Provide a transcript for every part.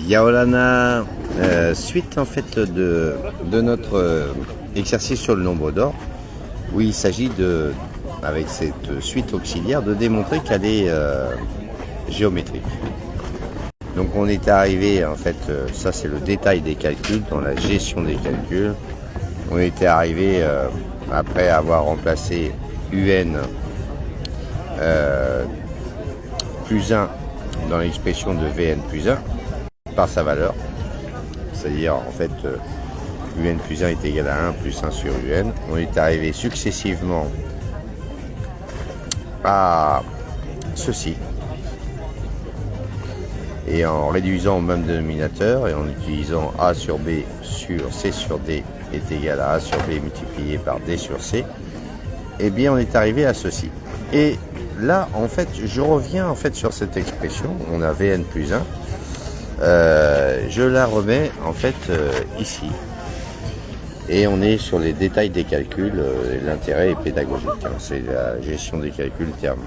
Yaolana, suite en fait de notre exercice sur le nombre d'or, où il s'agit de, avec cette suite auxiliaire, de démontrer qu'elle est géométrique. Donc on est arrivé, en fait, ça c'est le détail des calculs, dans la gestion des calculs. On était arrivé, après avoir remplacé UN plus 1 dans l'expression de Vn plus 1 par sa valeur. C'est-à-dire, en fait, UN plus 1 est égal à 1 plus 1 sur UN. On est arrivé successivement à ceci. Et en réduisant au même dénominateur et en utilisant A sur B sur C sur D est égal à A sur B multiplié par D sur C, eh bien on est arrivé à ceci. Et là, en fait, je reviens en fait sur cette expression. On a Vn plus 1. Je la remets en fait ici. Et on est sur les détails des calculs. L'intérêt est pédagogique. Hein, c'est la gestion des calculs termes.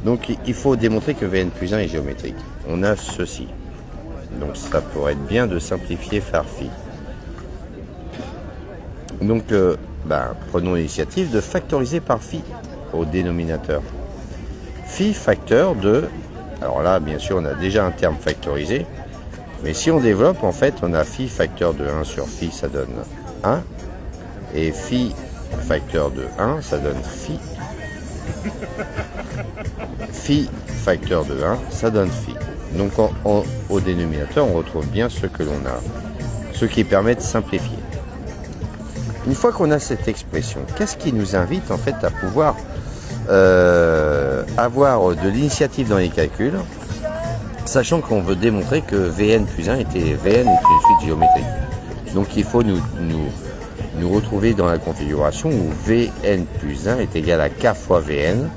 Donc il faut démontrer que Vn plus 1 est géométrique. On a ceci. Donc ça pourrait être bien de simplifier par phi. Donc prenons l'initiative de factoriser par phi au dénominateur. Phi facteur de... Alors là, bien sûr, on a déjà un terme factorisé. Mais si on développe, en fait, on a phi facteur de 1 sur phi, ça donne 1. Et phi facteur de 1, ça donne phi. Phi facteur de 1, ça donne phi. Donc au dénominateur, on retrouve bien ce que l'on a. Ce qui permet de simplifier. Une fois qu'on a cette expression, qu'est-ce qui nous invite en fait à pouvoir avoir de l'initiative dans les calculs, sachant qu'on veut démontrer que Vn plus 1 Vn est une suite géométrique. Donc il faut nous retrouver dans la configuration où Vn plus 1 est égal à K fois Vn,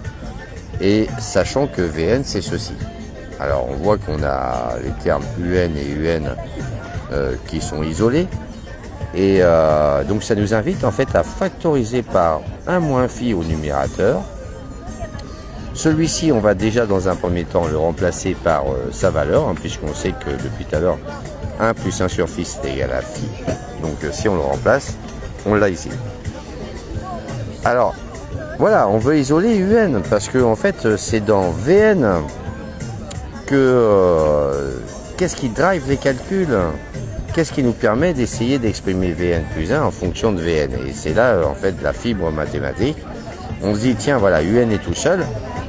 et sachant que Vn c'est ceci. Alors on voit qu'on a les termes UN et UN qui sont isolés, et donc ça nous invite en fait à factoriser par 1 moins phi au numérateur. Celui-ci, on va déjà dans un premier temps le remplacer par sa valeur, hein, puisqu'on sait que depuis tout à l'heure 1 plus 1 sur phi c'est égal à phi. Donc si on le remplace, on l'a ici. Alors voilà, on veut isoler UN parce que en fait c'est dans Vn que qu'est-ce qui drive les calculs, qu'est-ce qui nous permet d'essayer d'exprimer Vn plus 1 en fonction de Vn. Et c'est là en fait la fibre mathématique. On se dit tiens voilà, UN est tout seul,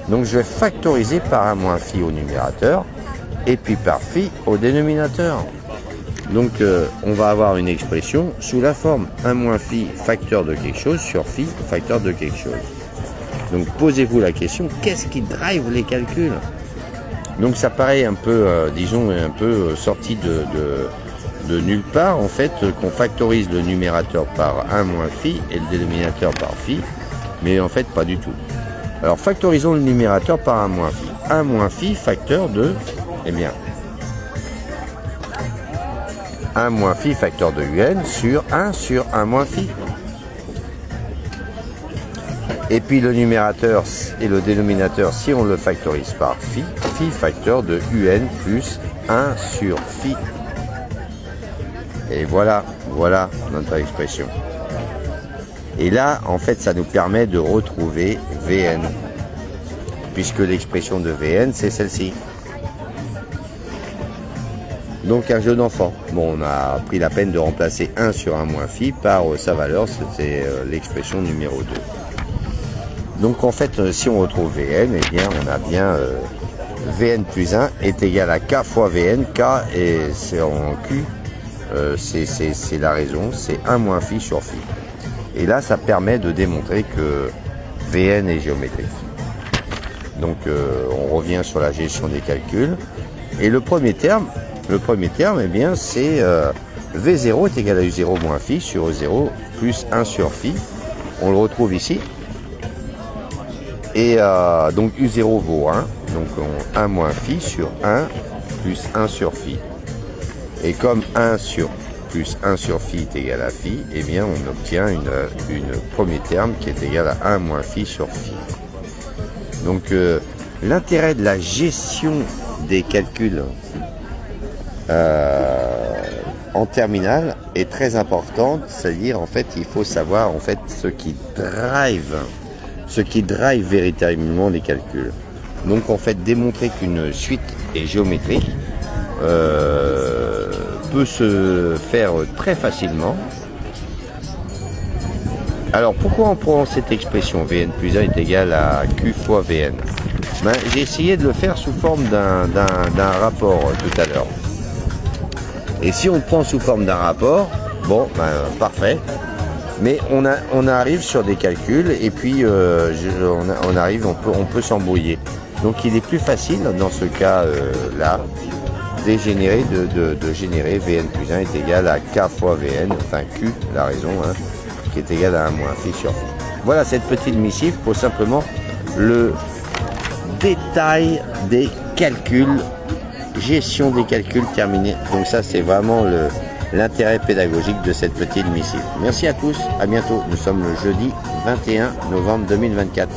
donc je vais factoriser par 1 moins phi au numérateur et puis par phi au dénominateur. Donc on va avoir une expression sous la forme 1 moins phi facteur de quelque chose sur phi facteur de quelque chose. Donc posez-vous la question, qu'est-ce qui drive les calculs? Donc ça paraît un peu, disons, un peu sorti de nulle part, en fait, qu'on factorise le numérateur par 1 moins phi et le dénominateur par phi, mais en fait pas du tout. Alors factorisons le numérateur par 1 moins phi. 1 moins phi facteur de, eh bien, 1 moins phi facteur de UN sur 1 moins phi. Et puis le numérateur et le dénominateur, si on le factorise par phi, phi facteur de UN plus 1 sur phi. Et voilà notre expression. Et là, en fait, ça nous permet de retrouver Vn, puisque l'expression de Vn, c'est celle-ci. Donc un jeu d'enfant. Bon, on a pris la peine de remplacer 1 sur 1 moins phi par sa valeur, c'était l'expression numéro 2. Donc en fait, si on retrouve Vn, eh bien on a bien Vn plus 1 est égal à K fois Vn. K, et c'est en Q, c'est la raison, c'est 1 moins phi sur phi. Et là, ça permet de démontrer que Vn est géométrique. Donc on revient sur la gestion des calculs. Et le premier terme, eh bien, c'est V0 est égal à U0 moins phi sur E0 plus 1 sur phi. On le retrouve ici. Et donc U0 vaut 1. Donc 1 moins phi sur 1 plus 1 sur phi. Et comme 1 sur plus 1 sur phi est égal à phi, eh bien on obtient une premier terme qui est égal à 1 moins phi sur phi. Donc l'intérêt de la gestion des calculs en terminale est très importante, c'est-à-dire en fait il faut savoir en fait ce qui drive véritablement les calculs. Donc en fait démontrer qu'une suite est géométrique peut se faire très facilement. Alors pourquoi on prend cette expression Vn plus 1 est égal à Q fois Vn? J'ai essayé de le faire sous forme d'un rapport tout à l'heure. Et si on le prend sous forme d'un rapport, bon, parfait. Mais on arrive sur des calculs et puis on peut s'embrouiller. Donc il est plus facile dans ce cas là de générer Vn plus 1 est égal à K fois Vn, enfin Q, la raison, hein, qui est égal à 1 moins phi sur phi. Voilà cette petite missive pour simplement le détail des calculs, gestion des calculs terminés. Donc ça c'est vraiment l'intérêt pédagogique de cette petite missive. Merci à tous, à bientôt. Nous sommes le jeudi 21 novembre 2024.